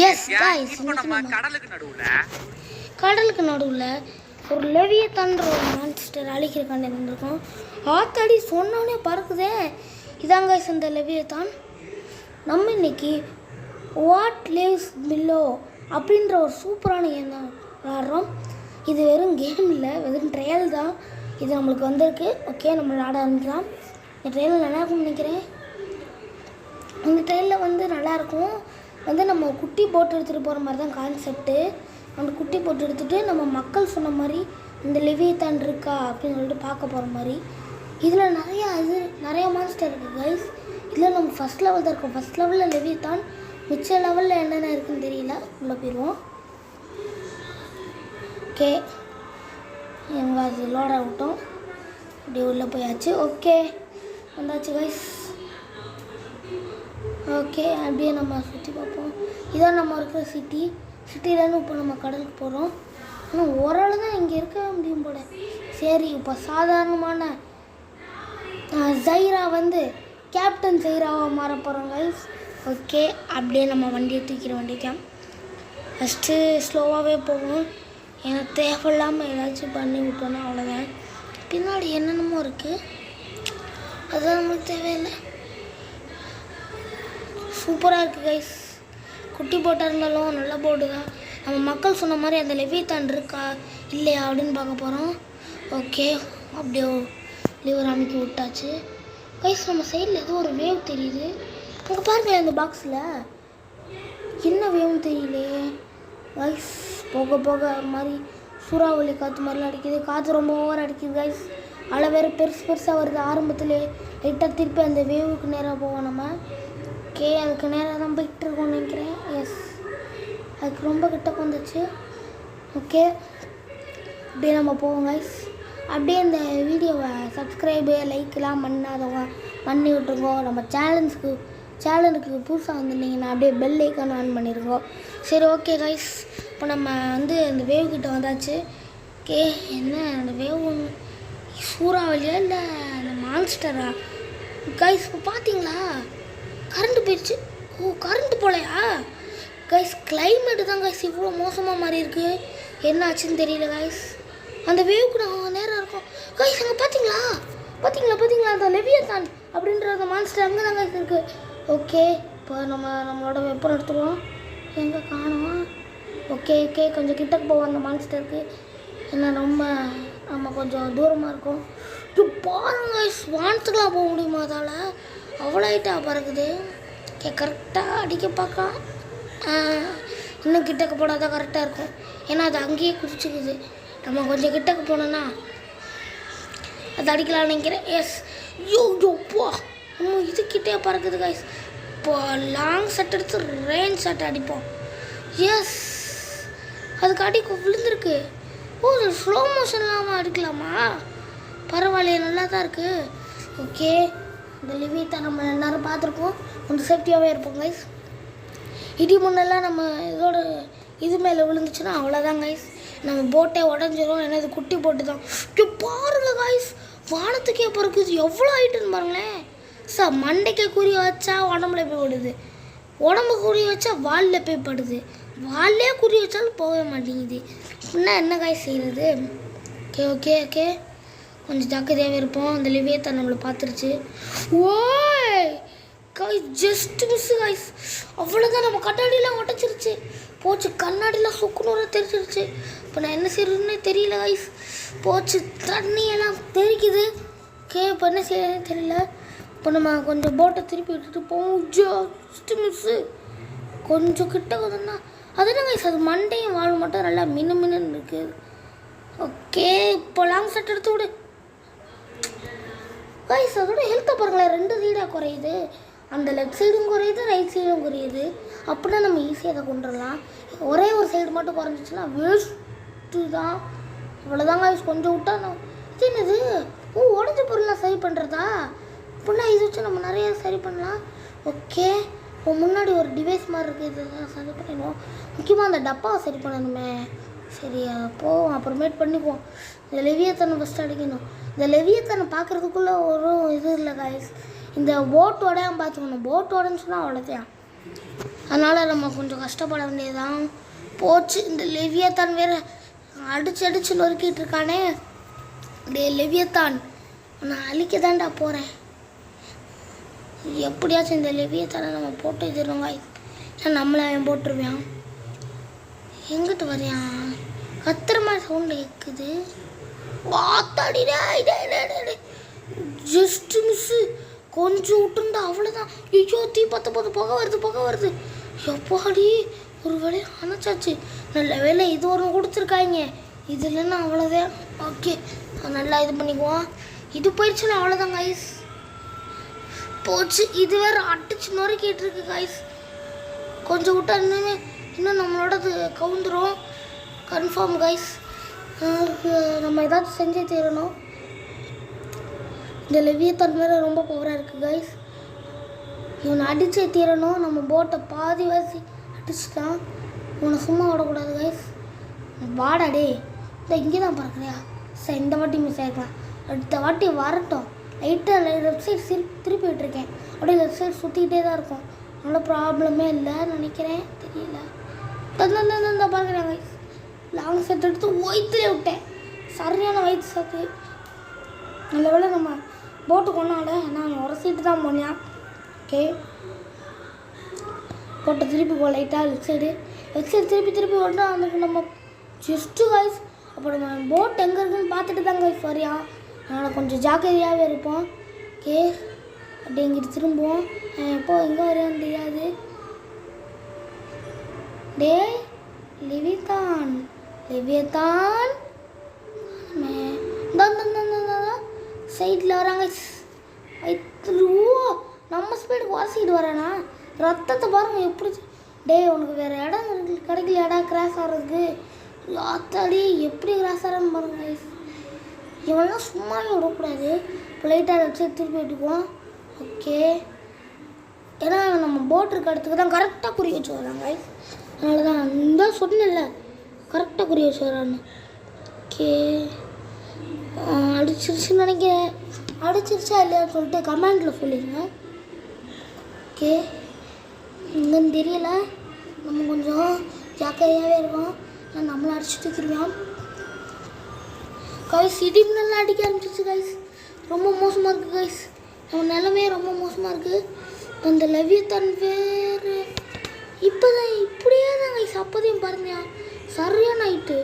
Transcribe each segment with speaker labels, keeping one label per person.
Speaker 1: S guys நம்ம கடலுக்கு நடுவுல ஒரு லெவியத்தான்ற ஒரு மான்ஸ்டர் அழிக்கிறக்காண்டி இருந்திருக்கோம். ஆத்தாடி சொன்னோடனே பறக்குதே. இதான் गाइस இந்த லெவியத்தான். நம்ம இன்னைக்கு வாட் லிவ்ஸ் பிலோ அப்படின்ற ஒரு சூப்பரான கேம் தான் விளாட்றோம். இது வெறும் கேம் இல்லை, வெறும் ட்ரையல் தான். இது நம்மளுக்கு வந்திருக்கு. ஓகே, நம்ம விளாட ஆரம்பிக்கலாம். இந்த ட்ரையல் நல்லா இருக்கும்னு நினைக்கிறேன். இந்த ட்ரையலில் வந்து நல்லாயிருக்கும். வந்து நம்ம குட்டி போட்டு எடுத்துகிட்டு போகிற மாதிரி தான் கான்செப்ட்டு. அந்த குட்டி போட்டு எடுத்துகிட்டு நம்ம மக்கள் சொன்ன மாதிரி இந்த லெவியத்தான் இருக்கா அப்படின்னு சொல்லிட்டு பார்க்க போகிற மாதிரி. இதில் நிறையா மான்ஸ்டர் இருக்குது கைஸ். இதில் நம்ம ஃபஸ்ட் லெவல் தான் இருக்கோம். ஃபஸ்ட் லெவலில் லெவியத்தான், மிச்ச லெவலில் என்னென்ன இருக்குதுன்னு தெரியல. உள்ளே போயிடுவோம். ஓகே, எங்கள் அது லோட ஆகட்டும். அப்படியே உள்ளே போயாச்சு. ஓகே, வந்தாச்சு கைஸ். ஓகே, அப்படியே நம்ம சுற்றி பார்ப்போம். இதான் நம்ம இருக்கிற சிட்டிலேருந்து இப்போ நம்ம கடலுக்கு போகிறோம். ஆனால் ஓரளவு தான் இங்கே இருக்க முடியும் போல. சரி, இப்போ சாதாரணமான ஜைரா வந்து கேப்டன் ஜைராவாக மாற போகிறோம் கைஸ். ஓகே, அப்படியே நம்ம வண்டியை தூக்கிற வேண்டியதான். ஃபஸ்ட்டு ஸ்லோவாகவே போவோம். ஏன்னா தேவையில்லாமல் ஏதாச்சும் பண்ணி விட்டோன்னா அவ்வளோதான். பின்னாடி என்னென்னமோ இருக்குது, அதுதான் நம்மளுக்கு தேவையில்லை. சூப்பராக இருக்குது கைஸ். குட்டி போட்டாக இருந்தாலும் நல்ல போர்டு தான். நம்ம மக்கள் சொன்ன மாதிரி அந்த லெவியத்தான் இருக்கா இல்லையா அப்படின்னு பார்க்க போகிறோம். ஓகே, அப்படியே லிவர் அமைக்கி விட்டாச்சு கைஸ். நம்ம சைடில் ஏதோ ஒரு வேவ் தெரியுது. அங்கே பாருங்களேன், இந்த பாக்ஸில் என்ன வேவ்னு தெரியலையே கைஸ். போக போக ஒரு மாதிரி சூறாவளி காற்று மாதிரிலாம் அடிக்குது. காற்று ரொம்ப ஓவர் அடிக்குது கைஸ். அலை வேறு பெருசாக வருது. ஆரம்பத்தில் லைட்டாக திருப்பி அந்த வேவுக்கு நேராக போவோம் நம்ம. ஓகே, அதுக்கு நேராக தான் போய்கிட்டு இருக்கோம்னு நினைக்கிறேன். எஸ், அதுக்கு ரொம்ப கிட்ட வந்துச்சு. ஓகே, அப்படியே நம்ம போவோம் கைஸ். அப்படியே இந்த வீடியோவை சப்ஸ்கிரைபு லைக்கெலாம் பண்ணாதவங்க பண்ணி விட்டுருங்கோ. நம்ம சேனலுக்கு புதுசாக வந்துருந்தீங்கன்னா அப்படியே பெல் ஐக்கான் ஆன் பண்ணிடுங்கோ. சரி, ஓகே கைஸ். இப்போ நம்ம வந்து இந்த வேவ் கிட்ட வந்தாச்சு. ஓகே, என்ன அந்த வேவ் சூறாவளியா இல்லை அந்த மான்ஸ்டரா கைஸ்? இப்போ பார்த்தீங்களா, கரண்ட்டு போயிடுச்சு. ஓ, கரண்ட்டு போலையா கைஸ்? கிளைமேட்டு தான் கைஸ் இவ்வளோ மோசமாக மாதிரி இருக்குது. என்ன ஆச்சுன்னு தெரியல கைஸ். அந்த வேவுக்கு நாங்கள் நேராக இருக்கோம் கைஸ். அங்கே பார்த்தீங்களா அந்த லெவியத்தான் அப்படின்ற அந்த மான்ஸ்டர் அங்கே தான் கைஸ் இருக்குது. ஓகே, இப்போ நம்மளோட வெப்பம் எடுத்துருவோம். எங்கே காணுமா? ஓகே, கொஞ்சம் கிட்டக்கு போவோம் அந்த மான்ஸ்டருக்கு. ஏன்னா நம்ம கொஞ்சம் தூரமாக இருக்கும். இப்போ பாருங்க கைஸ், வானத்துக்குலாம் போக முடியுமா அதால்? அவ்வளோ ஹைட்டாக பறக்குது. ஓகே, கரெக்டாக அடிக்க பார்க்கலாம். இன்னும் கிட்டக்கு போனால் தான் கரெக்டாக இருக்கும். ஏன்னா அது அங்கேயே குதிச்சுக்குது. நம்ம கொஞ்சம் கிட்டக்கு போனோன்னா அது அடிக்கலாம்னு நினைக்கிறேன். எஸ், யோப்பா, இதுக்கிட்டே பறக்குது கைஸ். இப்போ லாங் ஷாட் எடுத்து ரேஞ்ச் ஷாட் அடிப்போம். எஸ், அதுக்கு அடிக்க விழுந்துருக்கு. ஓ, ஸ்லோ மோஷன்லாம் அடிக்கலாமா? பரவாயில்லையே, நல்லா தான் இருக்குது. ஓகே, இந்த லெவியத்தான் நம்ம எல்லோரும் பார்த்துருப்போம். கொஞ்சம் சேஃப்டியாகவே இருப்போம் கைஸ். இடி முன்னெல்லாம் நம்ம இதோட இது மேலே விழுந்துச்சுன்னா அவ்வளோதான் கைஸ், நம்ம போட்டே உடஞ்சிரும். ஏன்னா இது குட்டி போட்டு தான். பாருங்க கைஸ், வானத்துக்கே பறக்குது. எவ்வளோ ஹைட்டுன்னு பாருங்களேன் சார். மண்டைக்கே குறி வச்சா உடம்புல போய் படுது, உடம்பு குறி வச்சா வாலில் போய் படுது, வால்லே குறி வச்சாலும் போக மாட்டேங்குது. அப்படின்னா என்ன கைஸ் செய்கிறது? ஓகே, கொஞ்சம் ஜாக்கிரதையாகவே இருப்போம். அந்த லெவியத்தான் நம்மளை பார்த்துருச்சு. ஓய் கைஸ், ஜஸ்ட் மிஸ்ஸு கைஸ். அவ்வளோதான், நம்ம கண்ணாடியெலாம் உடச்சிருச்சு. போச்சு, கண்ணாடிலாம் சுக்குநூறாக தெரிச்சிருச்சு. இப்போ நான் என்ன செய்யறதுன்னே தெரியல கைஸ். போச்சு, தண்ணியெல்லாம் தெரிக்குது. ஓகே, இப்போ என்ன செய்யறதுன்னு தெரியல. இப்போ நம்ம கொஞ்சம் போட்டை திருப்பி விட்டுட்டு போவோம். Just miss. கொஞ்சம் கிட்ட வந்தோம்னா அதுதான் கைஸ், அது மண்டையும் வாழ் மட்டும் நல்லா மின்னு இருக்குது. ஓகே, இப்போ லாங் ஷாட் எடுத்து விடு கைஸ். அதோட ஹெல்த்தை பாருங்களேன், 2 சைடாக குறையுது. அந்த லெஃப்ட் சைடும் குறையுது, ரைட் சைடும் குறையுது. அப்படின்னா நம்ம ஈஸியாக அதை கொண்டுடலாம். ஒரே ஒரு சைடு மட்டும் குறைஞ்சிச்சுன்னா வேஸ்ட்டு தான். அவ்வளோதான் கைஸ். கொஞ்சம் விட்டா இது என்னது? ஓ, உடஞ்ச பொருளாக சரி பண்ணுறதா? அப்படின்னா இதை வச்சு நம்ம நிறைய சரி பண்ணலாம். ஓகே, இப்போ முன்னாடி ஒரு டிவைஸ் மாதிரி இருக்குது, இதை சரி பண்ணிடுவோம். முக்கியமாக அந்த டப்பாவை சரி பண்ணணுமே. சரி, போவோம், அப்புறமேட் பண்ணிக்குவோம். இந்த லெவியத்தானை ஃபஸ்ட்டு அடிக்கணும். இந்த லெவியத்தானை பார்க்குறதுக்குள்ளே ஒரு இது இல்லை கைஸ். இந்த போட் உடையாமல் பார்த்துக்கணும். போட் உடஞ்சுன்னா அவ்வளோதான். அதனால் நம்ம கொஞ்சம் கஷ்டப்பட வேண்டியதுதான். போச்சு. இந்த லெவியத்தான் வேறு அடிச்சு நொறுக்கிட்டு இருக்கானே. டே லெவியத்தான், நான் அழிக்க தான்டா போகிறேன். எப்படியாச்சும் இந்த லெவியத்தானை நம்ம போட்டு தருவோங்க. ஏன்னா நம்மளை அவன் போட்டுருவான். எங்கிட்டு வரையான்? கத்துற மாதிரி சவுண்டு கேட்குது. வாத்தாடிடா, ஜஸ்ட் மிஸ்ஸு. கொஞ்சம் விட்டுருந்தா அவ்வளோதான். ஐயோ, தீ பத்த புகை வருது. எப்பாடி ஒரு வேலையை அணைச்சாச்சு. நல்ல வேலை இது ஒன்று கொடுத்துருக்காங்க. இது இல்லைன்னா அவ்வளோதான். ஓகே, நல்லா இது பண்ணிக்குவோம். இது போயிடுச்சுன்னா அவ்வளோதான் கைஸ். போச்சு. இது வேறு அடிச்சு நொறுக்கிட்டு இருக்கு கைஸ். கொஞ்சம் விட்டா இன்னும் நம்மளோடது கவுந்துரும் கன்ஃபார்ம் கைஸ். நம்ம ஏதாச்சும் செஞ்சே தீரணும். இந்த லெவியத்தான் வேறு ரொம்ப பவராக இருக்குது கைஸ். இவனை அடிச்சே தீரணும். நம்ம போட்டை பாதி வாசி அடிச்சுட்டான். இவனை சும்மா விடக்கூடாது கைஸ். வாடா டே, இந்த இங்கே தான் பறக்குறியா? சரி, இந்த வாட்டி மிஸ் ஆகிருக்கலாம். அடுத்த வாட்டி வரட்டும். லைட்டாக லெஃப்ட் சைடு திருப்பி விட்டுருக்கேன். அப்படியே லெஃப்ட் சைடு சுற்றிக்கிட்டே தான் இருக்கும். நல்ல ப்ராப்ளமே இல்லைன்னு நினைக்கிறேன். தெரியல. தந்தா பார்க்குறேன் கைஸ். லாங் செட் எடுத்து வயிற்றுலேயே விட்டேன். சரியான வயிற்று சாக்கு. நல்ல வேலை நம்ம போட்டு கொண்டாட. நான் உரசிட்டு தான் போனேன். ஓகே, போட்டை திருப்பி போ. லைட்டாக லெஃப்ட் சைடு திருப்பி ஓட்டா அதுக்கு நம்ம ஜஸ்ட்டு கைஸ். அப்போ நம்ம போட் எங்கே இருக்குன்னு பார்த்துட்டு தான் கைஸ் வரையா. அதனால் கொஞ்சம் ஜாக்கிரதையாகவே இருப்போம். ஓகே, அப்படி எங்கிட்டு திரும்புவோம். எப்போ எங்கே வரையான்னு தெரியாது. டே லெவியத்தான் சைடில் வராங்க. நம்ம ஸ்பீடுக்கு வாசிக்கிட்டு வரானா? ரத்தத்தை பாருங்க எப்படி. டே, உனக்கு வேறு இடம் கிடைக்கலையாடா கிராஸ் ஆகிறதுக்கு? ஆத்தாடி எப்படி கிராஸ் ஆகிறான்னு பாருங்க கைஸ். இவெல்லாம் சும்மாவே விடக்கூடாது. இப்போ லைட்டாக வச்சு திருப்பி விட்டுக்குவோம். ஓகே, ஏன்னா நம்ம போட் இருக்க இடத்துக்கு தான் கரெக்டாக குறி வச்சு வராங்க கைஸ். அதனால தான் இந்த சொன்னேன்ல, கரெக்டாக குறி வச்சு வரான்னு. ஓகே, அடிச்சிருச்சுன்னு நினைக்கிறேன். அடிச்சிருச்சா இல்லையான்னு சொல்லிட்டு கமெண்டில் சொல்லிடுங்க. ஓகே, இங்கன்னு தெரியல. நம்ம கொஞ்சம் ஜாக்கிரதையாகவே இருக்கோம். நம்மளை அடிச்சுட்டு திரும்பியோம் கைஸ். இடிமின்னெல்லாம் அடிக்க ஆரம்பிச்சிச்சு கைஸ். ரொம்ப மோசமாக இருக்குது கைஸ். நம்ம நிலமே ரொம்ப மோசமாக இருக்குது. அந்த லெவியத்தான் வேறு இப்படியே தான் கைஸ். அப்போதையும் பாருங்க, சரியான நைட்டு.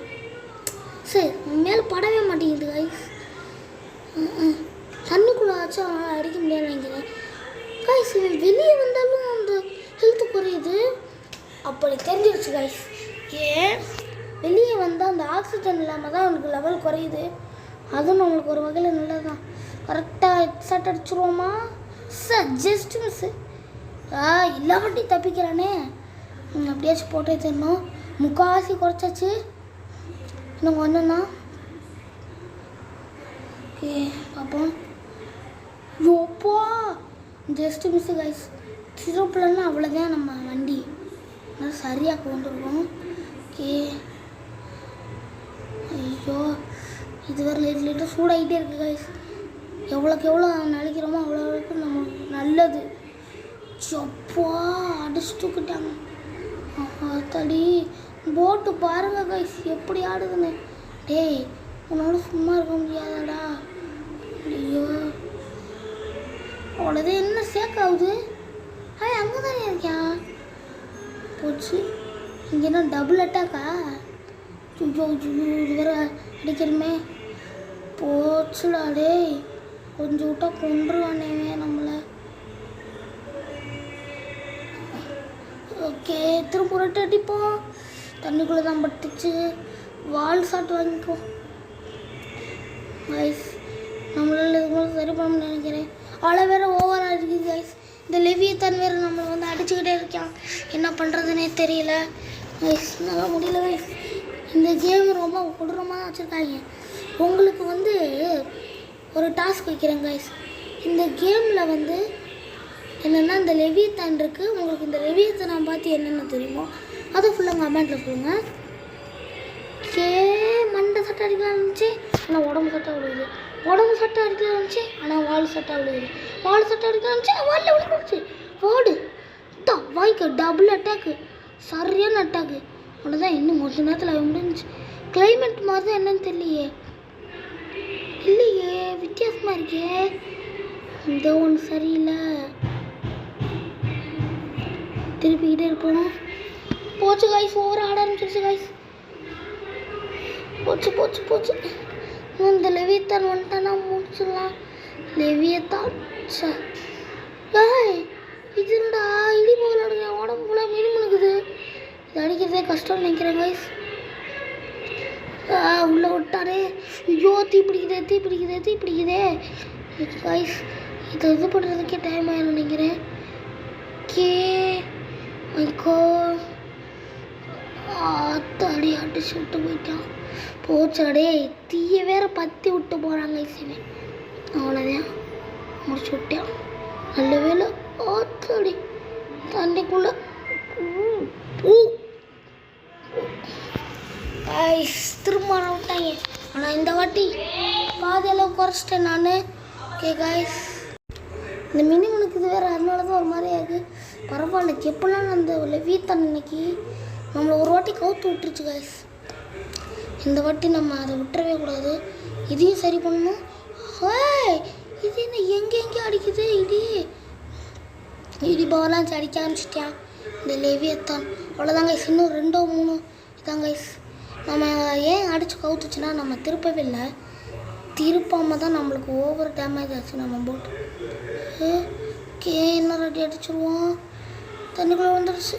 Speaker 1: சரி, மேலே படவே மாட்டேங்குது கைஸ். தண்ணிக்குள்ளே ஆச்சும் அடிக்க முடியாது நினைக்கிறேன் கைஸ். வெளியே வந்தாலும் அந்த ஹெல்த்து குறையுது. அப்படி தெரிஞ்சிருச்சு கைஸ். ஏன் வெளியே வந்தால் அந்த ஆக்சிஜன் இல்லாமல் தான் அவனுக்கு லெவல் குறையுது. அதுவும் நம்மளுக்கு ஒரு வகையில் நல்லது தான். கரெக்டாக ஹெட்செட் அடிச்சுருவோமா? Sir just miss. இல்லாமட்டி தப்பிக்கிறானே. அப்படியாச்சும் போட்டே தரணும். முக்கால்வாசி குறைச்சாச்சு. இன்னும் ஒன்றுன்னா ஓகே பார்ப்போம். யோப்பா, ஜஸ்ட் மிஸ்ஸு கைஸ். திருப்பலன்னா அவ்வளோதான் நம்ம வண்டி. அதனால் சரியாக கொண்டுருக்கோம். ஓகே, ஐயோ, இது வேறு லைட்டாக சூடாகிட்டே இருக்குது கைஸ். எவ்வளோக்கு எவ்வளோ நினைக்கிறோமோ அவ்வளோக்கு நமக்கு நல்லது. சப்பா, அடிச்சு தூக்கிட்டாங்க. தடி போட்டு பாருங்க கைஸ் எப்படி ஆடுதுன்னு. டேய், உன்னோட சும்மா இருக்க முடியாதடா. ஐயோ, அவ்வளோது என்ன சேக்காகுது. அங்கே தானே இருக்கியான். போச்சு. இங்கே என்ன டபுள் அட்டாக்கா? இது வேறு அடிக்கிறமே. போச்சுடா டேய். கொஞ்சம் விட்டா கொண்டுருவானே நம்மளை. ஓகே, திரும்ப புரட்டு அடிப்போம். தண்ணிக்குள்ளே தான் பட்டுச்சு. வால் ஷாட் வாங்கிக்கோ கைஸ். நம்மளால் இது கூட சரி பண்ண நினைக்கிறேன். அவ்வளோ வேறு ஓவராக இருக்குது கைஸ். இந்த லெவியத்தான் வேறு நம்மளை வந்து அடிச்சுக்கிட்டே இருக்கான். என்ன பண்ணுறதுனே தெரியல கைஸ். நல்லா முடியல கைஸ். இந்த கேம் ரொம்ப கொடூரமாக வச்சுருக்காங்க. உங்களுக்கு வந்து ஒரு டாஸ்க் வைக்கிறேன் கைஸ். இந்த கேமில் வந்து என்னென்னா இந்த லெவியத்தான் இருக்குது. உங்களுக்கு இந்த லெவியத்தானை பார்த்து என்னென்ன தெரியுமோ அதை ஃபுல்லாக கமெண்ட்டில் சொல்லுங்கள். மண்டை சட்டை அடிக்கலாம் இருந்துச்சு, ஆனால் உடம்பு சட்டை விழுகுது. உடம்பு சட்டை அடிக்கலாம் இருந்துச்சு, ஆனால் வால் சட்டை விழுகுது. வால் சட்டை அடிக்கலாம் இருந்துச்சு, வாலில் விழுந்துருச்சு. வாய்க்க டபுள் அட்டாக்கு, சரியான அட்டாக்கு. அவ்வளோதான், இன்னும் கொஞ்ச நேரத்தில் முடிஞ்சு. கிளைமேட் மாதிரி தான் என்னன்னு தெரியலையே, இல்லையே வித்தியாசமாக இருக்கே. இந்த ஒன்று சரியில்லை, திருப்பிக்கிட்டே இருப்போம். போச்சு காய்ஸ், ஓவர் ஆட ஆரம்பிச்சிருச்சு காய்ஸ். போச்சு போச்சு போச்சு. இந்த லெவியத்தான் வந்துட்டானா முடிச்சிடலாம். லெவியத்தான் இது என்னடா இடி போகலாடுங்க, உடம்பு போல மினுமினுக்குது. இது அடிக்கிறதே கஷ்டம்னு நினைக்கிறேன் காய்ஸ். உள்ளே விட்டானே, ஐயோ தீ பிடிக்குதே காய்ஸ். இது பண்ணுறதுக்கே டைம் ஆயிடும் நினைக்கிறேன். கே ஐக்கோ ஆத்தாடி அடிச்சு விட்டு போயிட்டான். போச்சாடே, தீயை வேற பற்றி விட்டு போகிறாங்க ஐசிவே. அவ்வளோதான், முடிச்சு விட்டான். நல்ல வேலை. ஆத்தாடி தண்ணிக்குள்ள திரும்ப விட்டாங்க. ஆனால் இந்த வாட்டி பாதையெல்லாம் குறைச்சிட்டேன் நான். ஓகே காய்ஸ், இந்த மினிமனுக்கு இது வேறு, அதனால தான் ஒரு மாதிரியா இருக்குது. பரவாயில்ல, எப்படிலாம் அந்த லெவியத்தான் இன்னைக்கு நம்மளை ஒரு வாட்டி கவுத்து விட்டுருச்சு காய்ஸ். இந்த வாட்டி நம்ம அதை விட்டுறவே கூடாது, இதையும் சரி பண்ணணும். இது என்ன எங்கே அடிக்குது இடி பவர்லாம் அடிக்க ஆரம்பிச்சிட்டான் இந்த லெவியத்தான். அவ்வளோதான் கைஸ், இன்னும் 2-3 இதான் கைஸ். நம்ம ஏன் அடித்து கவுத்துச்சுன்னா நம்ம திருப்பவே இல்லை, திருப்பாமல் தான் நம்மளுக்கு ஓவர் டேமேஜ் ஆச்சு நம்ம போட்டு. ஓகே, இன்னும் ரெடி அடிச்சிருவோம். தண்ணிக்குள்ளே வந்துடுச்சு.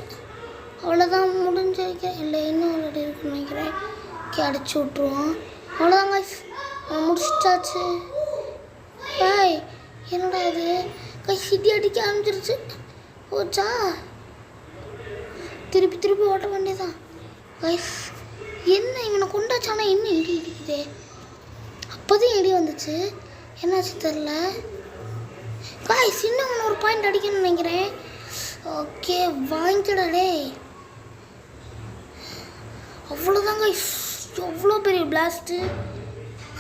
Speaker 1: அவ்வளோதான், முடிஞ்சு இல்லை, இன்னும் ரெடி இருக்குன்னு நினைக்கிறேன். ஓகே, அடிச்சு விட்ருவோம். அவ்வளோதான் கைஸ், முடிச்சிட்டாச்சு. என்னடா இது கைஸ், இடி அடிக்க ஆரம்பிச்சிருச்சு. போச்சா, திருப்பி ஓட்ட வேண்டியதான் கைஸ். என்ன இவனை கொண்டாச்சானா என்ன இடி இடிக்குதே, அப்போதான் இடி வந்துச்சு, என்னாச்சு தெரில கைஸ். இன்னும் ஒரு பாயிண்ட் அடிக்கணும்னு நினைக்கிறேன். ஓகே, வாங்கிக்கடே. அவ்வளோதான் கைஸ், எவ்வளோ பெரிய பிளாஸ்ட்டு.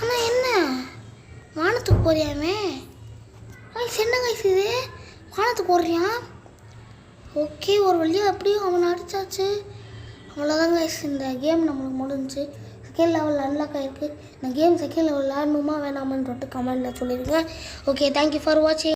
Speaker 1: ஆனால் என்ன வானத்துக்கு போறியாமே கைஸ், என்ன கைஸ் இது வானத்துக்கு போடுறியான். ஓகே, ஒரு வழியாக அப்படியும் அவனை அடித்தாச்சு. அவ்வளோதான் கைஸ், இந்த கேம் நம்மளுக்கு முடிஞ்சிச்சு. செகண்ட் லெவல் அன்லாக் ஆகிருக்கு. இந்த கேம் செகண்ட் லெவல் விளாடணுமா வேணாமான்னு சொல்லிட்டு கமெண்டில் சொல்லிடுங்க. ஓகே, தேங்க்யூ ஃபார் வாட்சிங்.